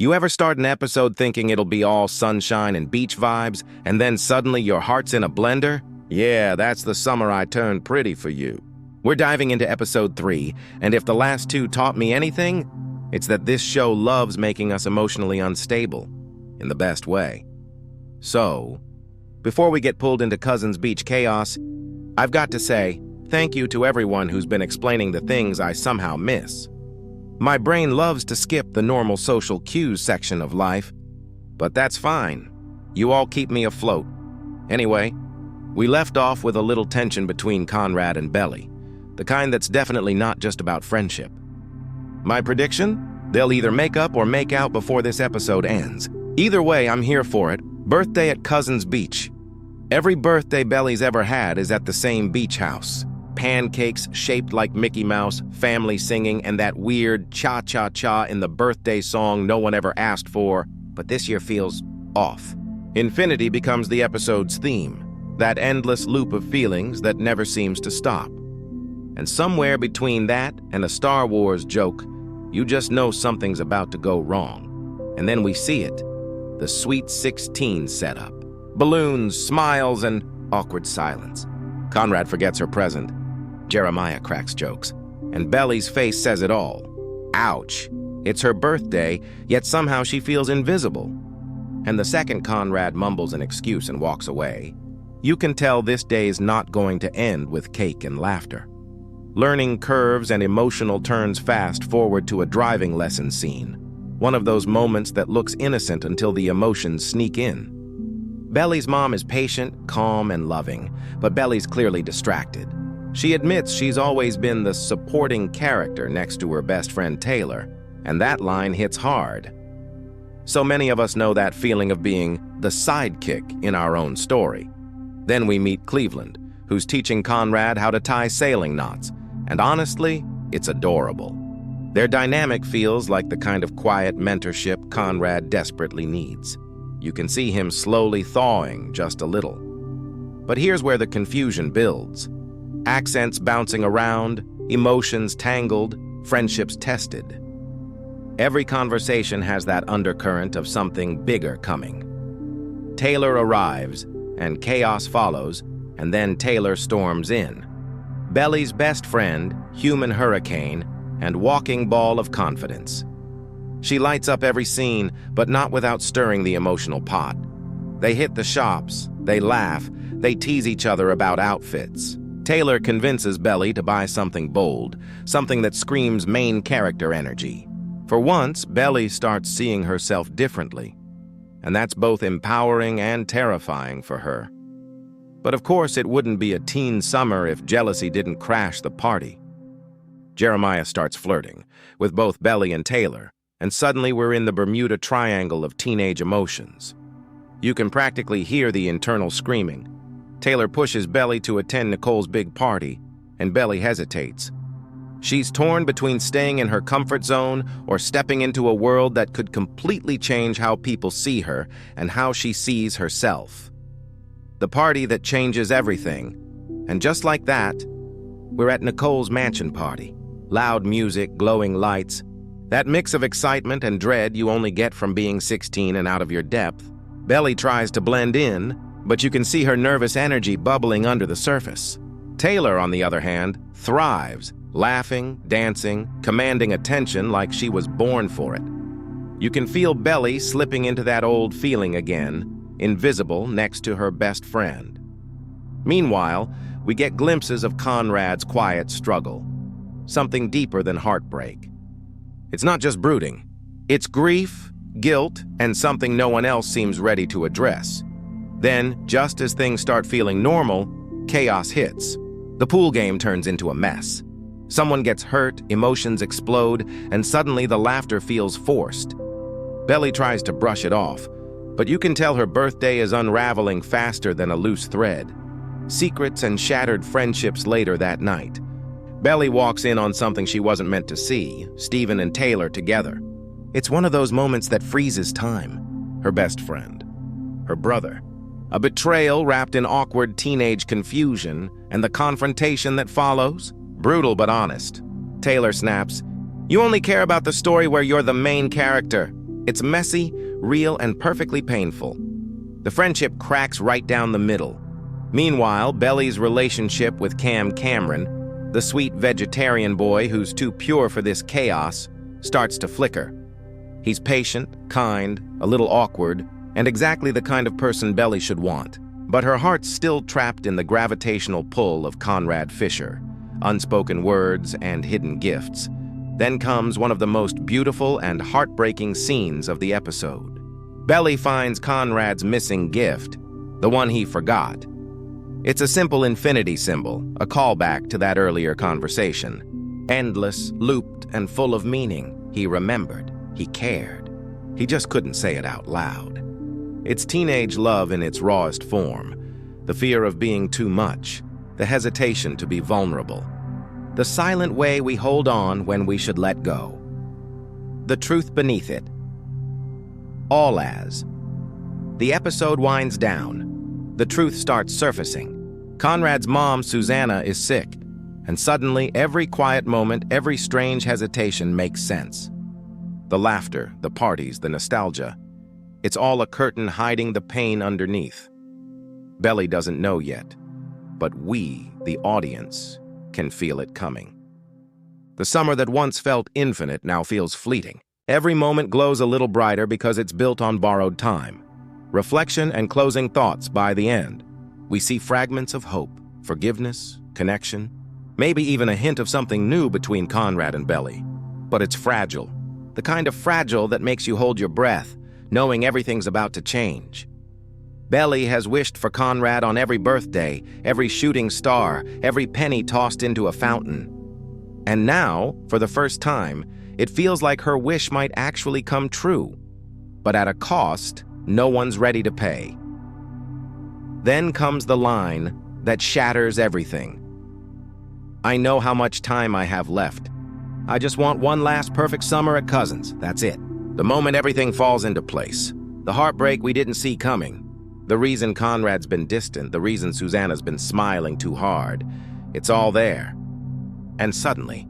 You ever start an episode thinking it'll be all sunshine and beach vibes, and then suddenly your heart's in a blender? Yeah, that's the summer I turned pretty for you. We're diving into episode 3, and if the last 2 taught me anything, it's that this show loves making us emotionally unstable, in the best way. So, before we get pulled into Cousins Beach chaos, I've got to say thank you to everyone who's been explaining the things I somehow miss. My brain loves to skip the normal social cues section of life, but that's fine. You all keep me afloat. Anyway, we left off with a little tension between Conrad and Belly, the kind that's definitely not just about friendship. My prediction? They'll either make up or make out before this episode ends. Either way, I'm here for it. Birthday at Cousins Beach. Every birthday Belly's ever had is at the same beach house. Pancakes shaped like Mickey Mouse, family singing, and that weird cha-cha-cha in the birthday song no one ever asked for, but this year feels off. Infinity becomes the episode's theme, that endless loop of feelings that never seems to stop. And somewhere between that and a Star Wars joke, you just know something's about to go wrong. And then we see it, the Sweet 16 setup. Balloons, smiles, and awkward silence. Conrad forgets her present. Jeremiah cracks jokes. And Belly's face says it all. Ouch. It's her birthday, yet somehow she feels invisible. And the second Conrad mumbles an excuse and walks away, you can tell this day's not going to end with cake and laughter. Learning curves and emotional turns fast forward to a driving lesson scene. One of those moments that looks innocent until the emotions sneak in. Belly's mom is patient, calm, and loving, but Belly's clearly distracted. She admits she's always been the supporting character next to her best friend Taylor, and that line hits hard. So many of us know that feeling of being the sidekick in our own story. Then we meet Cleveland, who's teaching Conrad how to tie sailing knots, and honestly, it's adorable. Their dynamic feels like the kind of quiet mentorship Conrad desperately needs. You can see him slowly thawing just a little. But here's where the confusion builds. Accents bouncing around, emotions tangled, friendships tested. Every conversation has that undercurrent of something bigger coming. Taylor arrives, and chaos follows, and then Taylor storms in. Belly's best friend, human hurricane, and walking ball of confidence. She lights up every scene, but not without stirring the emotional pot. They hit the shops, they laugh, they tease each other about outfits. Taylor convinces Belly to buy something bold, something that screams main character energy. For once, Belly starts seeing herself differently, and that's both empowering and terrifying for her. But of course, it wouldn't be a teen summer if jealousy didn't crash the party. Jeremiah starts flirting with both Belly and Taylor, and suddenly we're in the Bermuda Triangle of teenage emotions. You can practically hear the internal screaming. Taylor pushes Belly to attend Nicole's big party, and Belly hesitates. She's torn between staying in her comfort zone or stepping into a world that could completely change how people see her and how she sees herself. The party that changes everything. And just like that, we're at Nicole's mansion party. Loud music, glowing lights. That mix of excitement and dread you only get from being 16 and out of your depth. Belly tries to blend in, but you can see her nervous energy bubbling under the surface. Taylor, on the other hand, thrives, laughing, dancing, commanding attention like she was born for it. You can feel Belly slipping into that old feeling again, invisible next to her best friend. Meanwhile, we get glimpses of Conrad's quiet struggle, something deeper than heartbreak. It's not just brooding. It's grief, guilt, and something no one else seems ready to address. Then, just as things start feeling normal, chaos hits. The pool game turns into a mess. Someone gets hurt, emotions explode, and suddenly the laughter feels forced. Belly tries to brush it off, but you can tell her birthday is unraveling faster than a loose thread. Secrets and shattered friendships later that night. Belly walks in on something she wasn't meant to see, Steven and Taylor together. It's one of those moments that freezes time. Her best friend. Her brother. A betrayal wrapped in awkward teenage confusion, and the confrontation that follows? Brutal but honest. Taylor snaps, "You only care about the story where you're the main character." It's messy, real, and perfectly painful. The friendship cracks right down the middle. Meanwhile, Belly's relationship with Cameron, the sweet vegetarian boy who's too pure for this chaos, starts to flicker. He's patient, kind, a little awkward, and exactly the kind of person Belly should want. But her heart's still trapped in the gravitational pull of Conrad Fisher, unspoken words and hidden gifts. Then comes one of the most beautiful and heartbreaking scenes of the episode. Belly finds Conrad's missing gift, the one he forgot. It's a simple infinity symbol, a callback to that earlier conversation. Endless, looped, and full of meaning. He remembered. He cared. He just couldn't say it out loud. It's teenage love in its rawest form. The fear of being too much. The hesitation to be vulnerable. The silent way we hold on when we should let go. The truth beneath it. All as. The episode winds down. The truth starts surfacing. Conrad's mom, Susanna, is sick, and suddenly every quiet moment, every strange hesitation makes sense. The laughter, the parties, the nostalgia. It's all a curtain hiding the pain underneath. Belly doesn't know yet, but we, the audience, can feel it coming. The summer that once felt infinite now feels fleeting. Every moment glows a little brighter because it's built on borrowed time. Reflection and closing thoughts by the end. We see fragments of hope, forgiveness, connection, maybe even a hint of something new between Conrad and Belly. But it's fragile. The kind of fragile that makes you hold your breath, knowing everything's about to change. Belly has wished for Conrad on every birthday, every shooting star, every penny tossed into a fountain. And now, for the first time, it feels like her wish might actually come true. But at a cost no one's ready to pay. Then comes the line that shatters everything. I know how much time I have left. I just want one last perfect summer at Cousins, that's it. The moment everything falls into place. The heartbreak we didn't see coming. The reason Conrad's been distant, the reason Susanna's been smiling too hard. It's all there. And suddenly,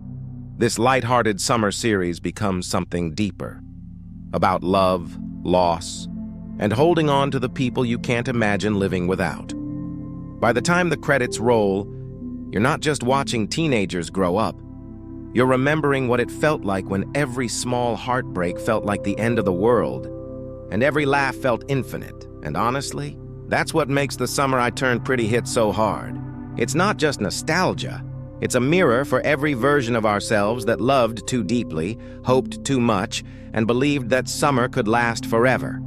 this lighthearted summer series becomes something deeper. About love, loss, and holding on to the people you can't imagine living without. By the time the credits roll, you're not just watching teenagers grow up. You're remembering what it felt like when every small heartbreak felt like the end of the world, and every laugh felt infinite. And honestly, that's what makes The Summer I Turned Pretty hit so hard. It's not just nostalgia. It's a mirror for every version of ourselves that loved too deeply, hoped too much, and believed that summer could last forever.